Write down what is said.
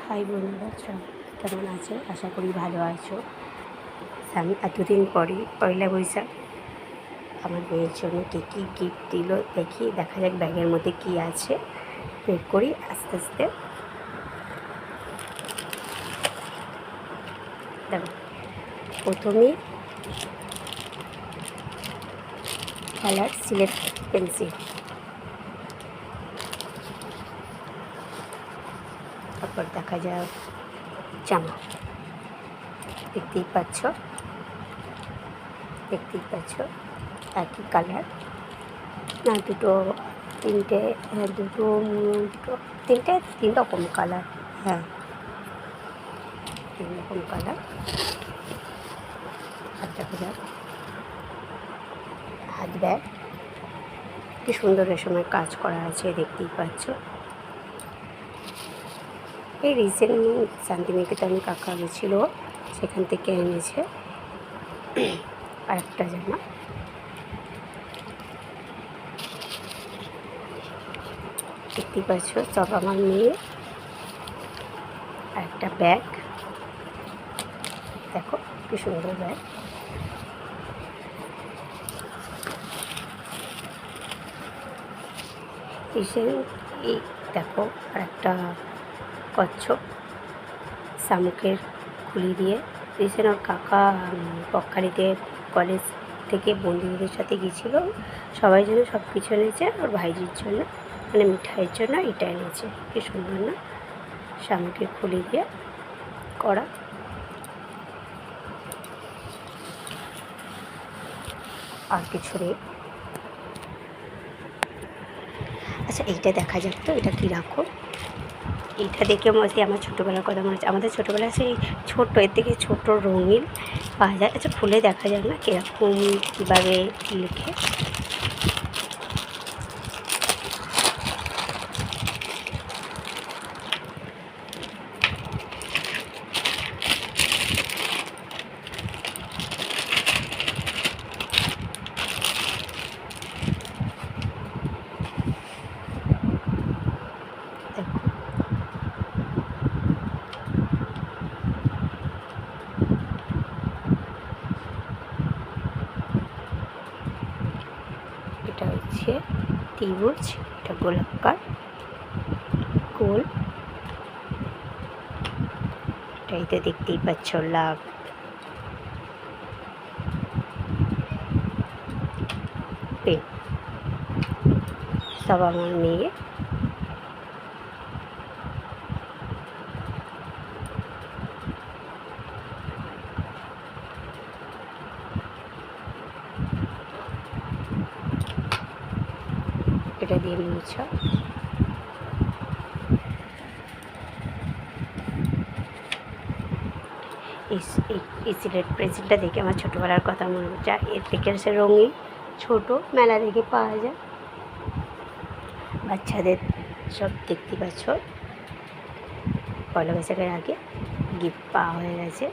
High বন্ধুরা, কেমন আছো? আশা করি ভালো আছো। আমি এতদিন পরে পয়লা বৈশাখ আমার মেয়ের জন্য কী কী গিফট দিল দেখা যাক ব্যাগের মধ্যে কী আছে। বের করি আস্তে আস্তে। দেখো, প্রথমেই কালার সিলেট পেন্সিল, তারপর দেখা যাক জামা। দেখতেই পাচ্ছ একই কালার না, তিনটে তিন রকম কালার। হ্যাঁ, 3 রকম কালার। আর দেখা যাক হাত ব্যাগ, কি সুন্দর রেশমের কাজ করা আছে, দেখতেই পাচ্ছ। এই রিসেন্ট শান্তিনিকেতনে কাকা গেছিল, সেখান থেকে এনেছে। আর একটা জামা, দেখতেই পাচ্ছ, সব আমার মেয়ে। আর একটা ব্যাগ, দেখো কি সুন্দর ব্যাগ। এই দেখো, আর একটা কচ্ছপ শামুকের খুলি দিয়ে। রিসেন্ট ওর কাকা পক্ষারিতে কলেজ থেকে বন্ধুদের সাথে গিয়েছিল, সবাই জন্য সব কিছু এনেছে। ওর ভাইজির জন্য, মানে মিঠাইয়ের জন্য এটা এনেছে। কি সুন্দর না, শামুকের খুলি দিয়ে করা। আর কিছু নেই। আচ্ছা, এইটা দেখা যাক তো, এটা কী রাখো। এইটা দেখে মনে হচ্ছে আমার ছোটোবেলার কথা মনে হচ্ছে। আমাদের ছোটোবেলায় সেই ছোট্ট, এর থেকে ছোটো রঙিন পাওয়া যায়। আচ্ছা, খুলে দেখা যাক না কীরকম, কীভাবে লিখে। এটা হচ্ছে ত্রিভুজ, এটা গোলাকার গোল। এটাই তো দেখতেই পাচ্ছ, লাভ। পেন, সব আমার মেয়ে। এটা দিয়ে মুছ। এই সিলেট পেন্সিলটা দেখে আমার ছোটোবেলার কথা মনে হচ্ছে। এর থেকে সে রঙিন ছোটো, মেলা থেকে পাওয়া যায় বাচ্চাদের। সব দেখতে পাচ্ছ, পয়লা বৈশাখের আগে গিফট পাওয়া হয়ে গেছে।